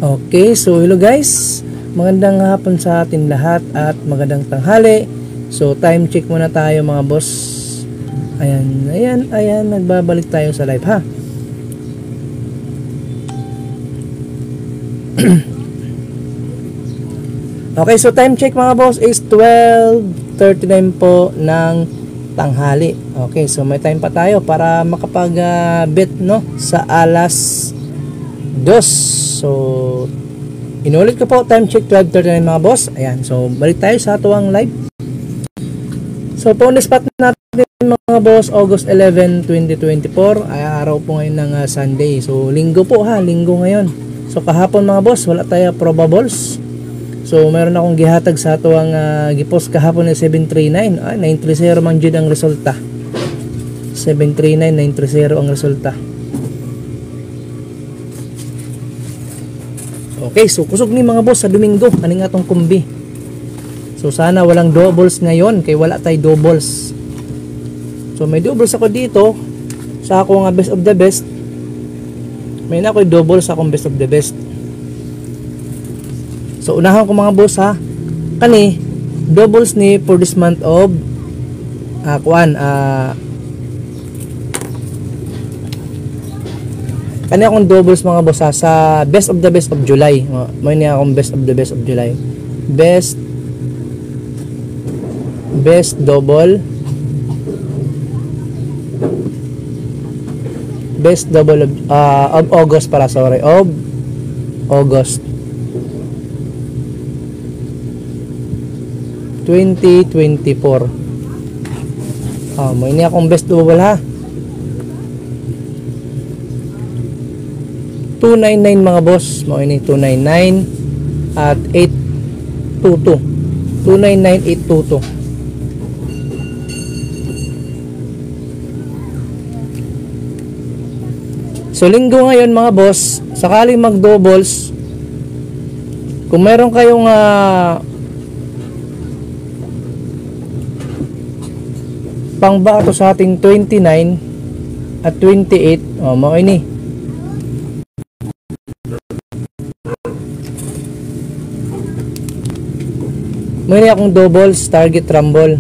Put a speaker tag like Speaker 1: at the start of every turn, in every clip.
Speaker 1: Okay, so hello guys. Magandang hapon sa atin lahat at magandang tanghali. So time check muna tayo mga boss. Ayan, nagbabalik tayo sa live ha. Okay, so time check mga boss is 12:39 po ng tanghali. Okay, so may time pa tayo para makapag-bet no sa alas 2. So inulit ko po, time check 12:39 mga boss. Ayan, so balik tayo sa atuang live. So po on the spot natin mga boss, August 11, 2024 ay araw po ngayon ng Sunday. So linggo po ha, linggo ngayon. So kahapon mga boss, wala tayo probables. So meron akong gihatag sa atuang gipost kahapon ng 739. 930 man jud ang resulta. 739 930 ang resulta. Okay, so kusog ni mga boss sa Domingo, kaning atong kumbi. So sana walang doubles ngayon, kay wala tay doubles. So may doubles ako dito sa akong best of the best. May na ako doubles sa akong best of the best. So unahan ko mga boss ha. Kani doubles ni for this month of kani akong doubles mga boss sa best of the best of July. May niya akong best of the best of July. Best double of August para sorry of August 2024. May niya akong best double ha. 299 mga boss, mo ini 299 at 822. 299 822. So linggo ngayon mga boss, sakaling mag-doubles, kung meron kayong pangbato sa ating 29 at 28, mo ini. May akong doubles target rumble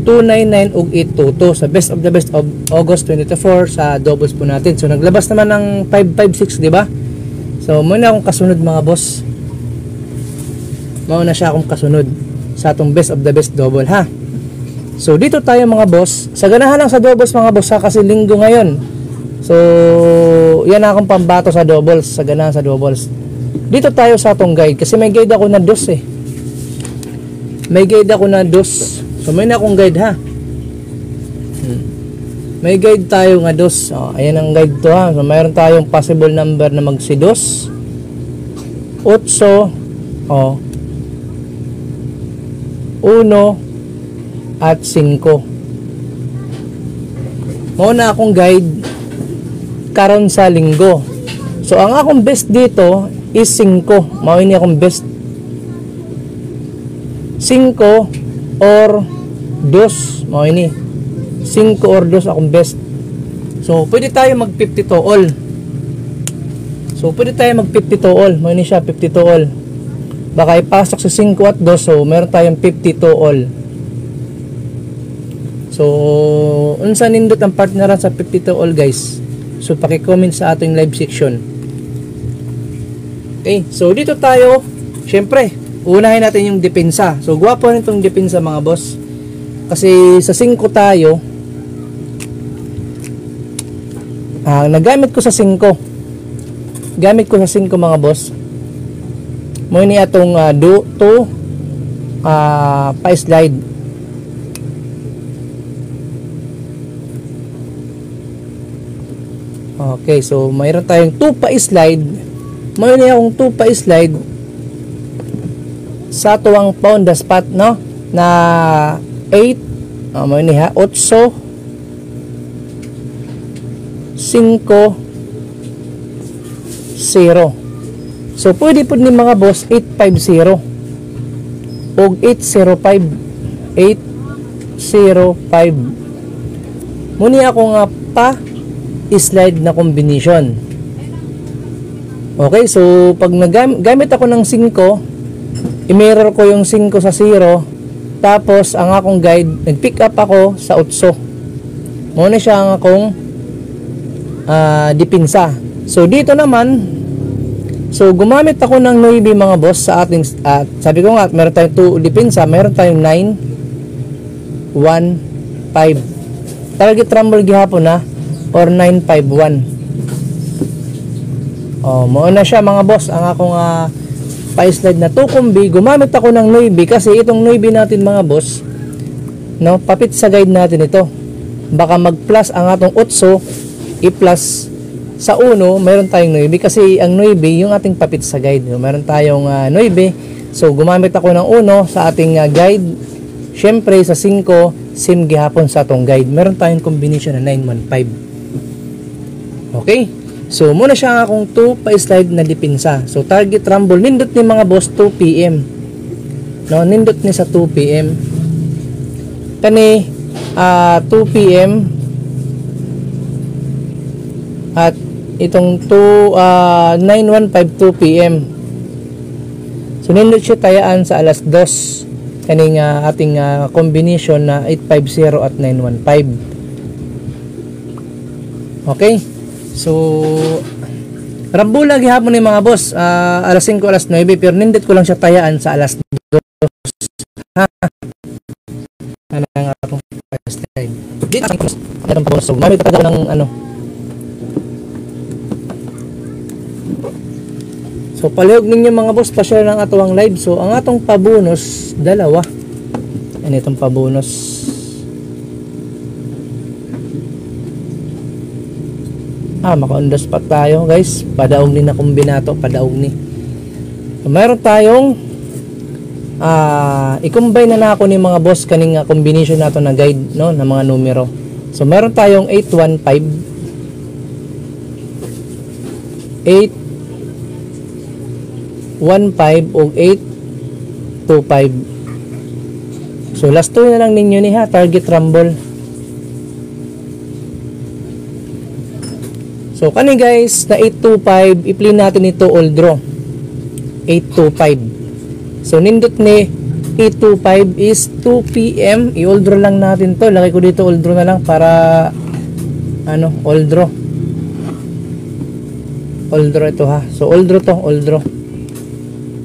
Speaker 1: 299 ug 822 sa best of the best of August 24 sa doubles po natin. So naglabas naman ng 556, di ba? So muna akong kasunod mga boss. Mauna siya akong kasunod sa atong best of the best double ha. So dito tayo mga boss. Sa ganahan lang sa doubles mga boss ha, kasi linggo ngayon. So yan akong pambato sa doubles, sa ganahan sa doubles. Dito tayo sa atong guide kasi may guide ako na dos eh. May guide ako na dos. So may na akong guide ha. May guide tayo nga dos. Ayan ang guide to ha. So mayroon tayong possible number na magsidos 8 1 at 5. Muna akong guide karon sa linggo. So ang akong best dito is 5. Mao ini akong best 5 or 2. Mao ini 5 or 2 akong best. So pwede tayo mag 52 all. So pwede tayo mag 52 all. Mao ini siya 52 all. Baka ipasok sa 5 at 2. So meron tayong 52 all. So unsa nindot ang partneran sa 52 all guys? So paki-comment sa ating live section. Okay, so dito tayo, syempre, unahin natin yung depensa. So gwapo rin itong depensa mga boss. Kasi sa 5 tayo, nagamit ko sa 5. Gamit ko sa 5 mga boss. Mo ni atong pa-slide. Okay, so mayroon tayong 2 pa-slide. May niya akong 2 pa-slide sa tuwang pound the spot no na 8 may niya 8 5 0. So pwede po ni mga boss 850 og 805 muni ako nga pa slide na combination. Okay, so pag gamit ako ng 5, i-mirror ko yung 5 sa 0, tapos ang akong guide, nag-pick up ako sa 8. Muna siya ang akong dipinsa. So dito naman, so gumamit ako ng 9 mga boss sa ating, sabi ko nga, meron tayong 2 dipinsa, meron tayong 9, 1, 5. Target rumble gihapon na, or 9, 5, 1. Mauna siya mga boss, ang akong pa-slide na tukumbi. Gumamit ako ng 9 kasi itong 9 natin mga boss, no, papit sa guide natin ito. Baka mag-plus ang atong 8, i-plus sa 1, meron tayong 9 kasi ang 9 yung ating papit sa guide. Meron tayong 9, so gumamit ako ng 1 sa ating guide. Syempre sa 5, same gihapon sa atong guide. Meron tayong combination na 9, 1, 5. Okay? So, muna siya akong 2 pa-slide na dipinsa. So, target rumble. Nindot ni mga boss 2 PM. No, nindot ni sa 2 PM. Kani, 2 PM. At itong 9:15 2 PM. So, nindot siya tayaan sa alas 2. Kaning ating combination na 850 at 915. Okay? So, rambula gihapon ni mga boss, alas 5, alas 9, pero nindit ko lang siya tayaan sa alas 2. Ha? Ano nga akong first time. Dito ang boss. So, gamit pa ng ano. So, palihog ninyo mga boss, pa-share ng atong live. So, ang atong pabonus, 2. Ano itong pabonus? Maka-on-the spot tayo guys. Padaog ni na kombinato, padaog ni. So, mayroon tayong i-combine na ako ni mga boss kaning combination nato na guide, no, na mga numero. So mayroon tayong 815, 815 o 825. So last 2 na lang ninyo ni ha, target rumble. So kani guys na 825, i-play natin ito all draw. 825. So nindot ni 825 is 2 PM. I-all draw lang natin to. Lagay ko dito all draw na lang para ano, all draw. All draw ito ha. So all draw to, all draw.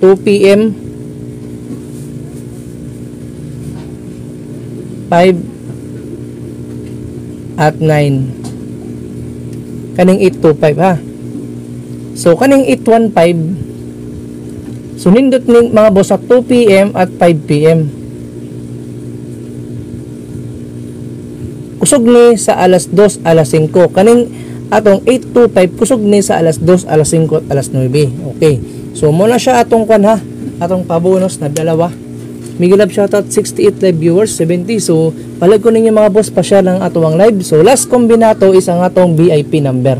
Speaker 1: 2 PM 5 at 9. Kaning 825 ha. So kaning 815, so nindot ni mga boss sa 2 PM at 5 PM. Kusog ni sa alas 2, alas 5. Kaning atong 825 kusog ni sa alas 2, alas 5 at alas 9. Okay. So muna siya atong kan ha, atong pabonus na 2. Migilab shoutout 68 live viewers, 70. So palag ko ninyo mga boss pa siya ng atong live. So last kombinato is ang atong VIP number.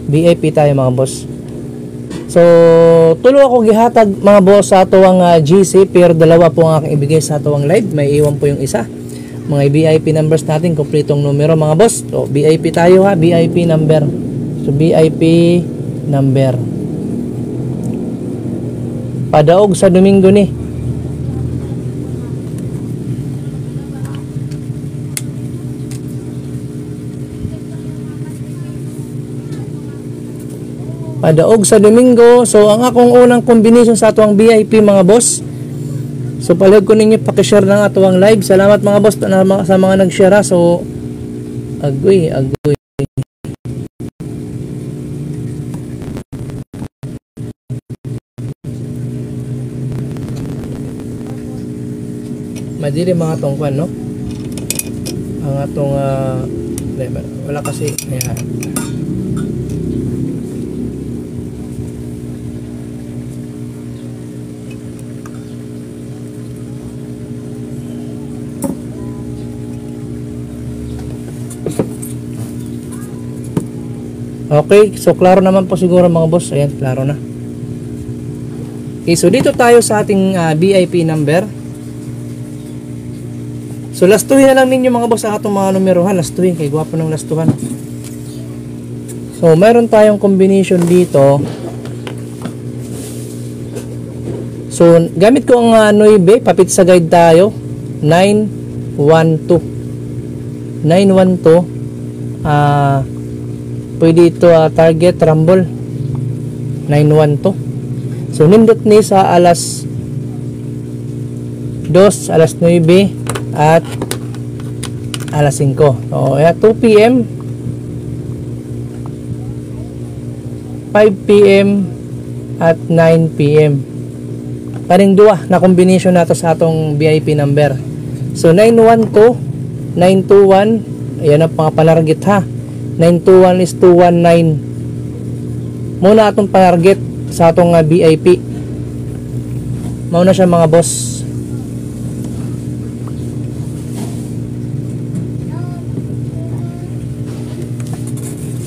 Speaker 1: VIP tayo mga boss. So tulo ako gihatag mga boss sa atong GC, pero 2 po ang aking ibigay sa atong live. May iwan po yung isa. Mga VIP numbers natin, kompletong numero mga boss. So VIP tayo ha, VIP number. So VIP number. Padaog sa Domingo ni. Padaog sa Domingo. So ang akong unang combination sa atuang VIP mga boss. So palihog ko ninyo paki-share ng atuang live. Salamat mga boss sa mga nag-share. So agoy. Madili mga tongkwan, no? Ang atong wala kasi ayan. Okay, so klaro naman po siguro mga boss. Ayan, klaro na. Okay, so dito tayo sa ating VIP number. So lastuhin na lang ninyo mga boss ang atong mga numerohan. Lastuhin, kay gwapo ng lastuhan. So meron tayong combination dito. So gamit ko ang 9, papit sa guide tayo. 912. 912. Pwede ito target rumble. 912. So nindot ni sa alas 2, alas 9 at alas 5. So 2 PM, 5 PM at 9 PM. Karing duwa na combination nato sa atong VIP number. So 912, 921, ayan ang mga panarget ha. 921 is 219. Muna atong panarget sa atong VIP. Mauna siya mga boss.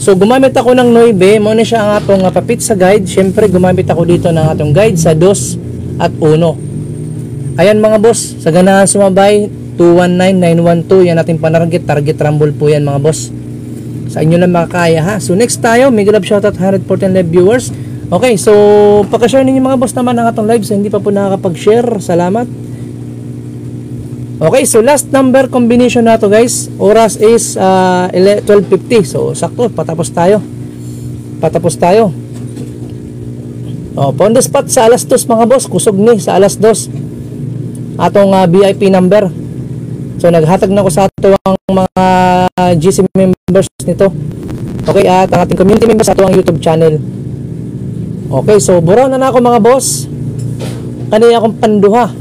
Speaker 1: So gumamit ako ng 9, mauna siya ang atong papit sa guide. Syempre gumamit ako dito ng atong guide sa 2 at 1. Ayan mga boss, sa ganahan sumabay 219, 912, yan natin panarget, target rumble po yan mga boss. Sa inyo lang makakaya ha. So next tayo, mega love shoutout 114 live viewers. Okay, so pagka-share ninyo mga boss naman ng atong live. So hindi pa po nakakapag-share, salamat. Okay, so last number combination na to guys. Oras is 12:50. So sakto, patapos tayo. On the spot sa alas 2 mga boss, kusog ni sa alas 2 atong VIP number. So naghatag na ko sa ato ang mga GC members nito. Okay, at ang ating community members sa ato ang YouTube channel. Okay, so buraw na ako mga boss. Kaniya akong panduha.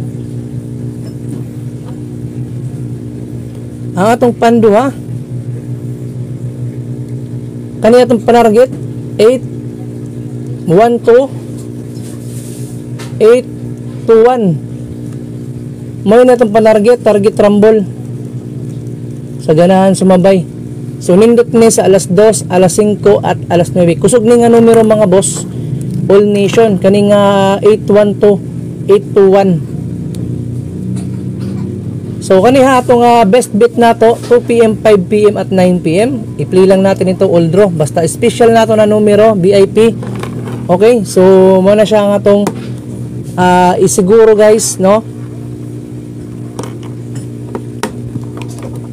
Speaker 1: Ang atong panduha, kaniya atong panarget 8 1 2 821. May na itong panarget, target rumble sa ganahan sumabay. So nindot ni sa alas 2, alas 5 at alas 9. Kusog ni nga numero mga boss, all nation kaning 812, 821. So kaniha atong best bet nato 2 PM, 5 PM at 9 PM. I-play lang natin ito all draw, basta special nato na numero VIP. Okay, so muna siya ang atong isiguro guys, no?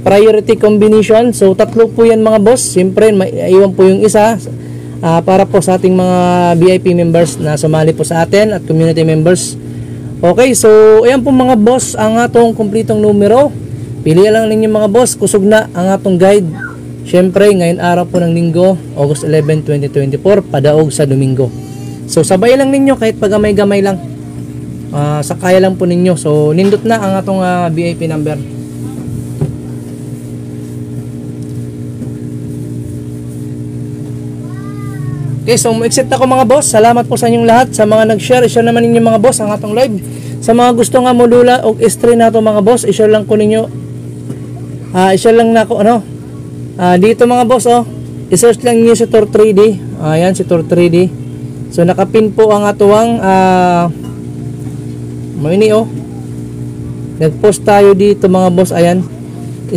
Speaker 1: Priority combination. So tatlo po yan mga boss. Siyempre maiwan po yung isa para po sa ating mga VIP members na sumali po sa atin at community members. Okay, so ayan po mga boss ang atong kumpletong numero. Pilihan lang ninyo mga boss. Kusog na ang atong guide. Siyempre ngayon araw po ng linggo, August 11, 2024, padaog sa Domingo. So sabay lang ninyo kahit pagamay-gamay lang. Sakaya lang po ninyo. So nindot na ang atong VIP number. Okay, so exit ako mga boss. Salamat po sa inyong lahat. Sa mga nag-share, i-share naman ninyo mga boss ang atong live. Sa mga gusto nga modula o stream nato mga boss, i-share lang ko ninyo. I-share lang na ako dito mga boss i-search lang niyo si Tor 3D. Ayan si Tor 3D. So nakapin po ang atuang ini nag-post tayo dito mga boss. Ayan,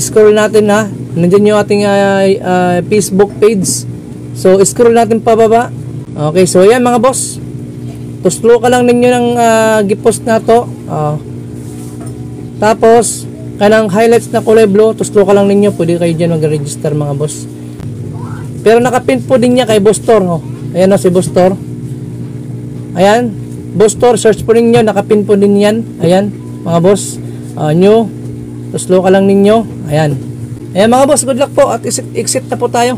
Speaker 1: scroll natin na nandiyan yung ating Facebook page. So scroll natin pababa. Okay, so ayan mga boss, tuslo ka lang ninyo ng gipost na to. Tapos kanang highlights na kulay blue, tuslo ka lang ninyo, pwede kayo dyan mag-register mga boss. Pero nakapin po din niya kay Bostor. Ayan si Bostor. Ayan, Bostor, search po ninyo, nakapin po din yan. Ayan mga boss, new, tuslo ka lang ninyo. Ayan mga boss, good luck po at exit na po tayo.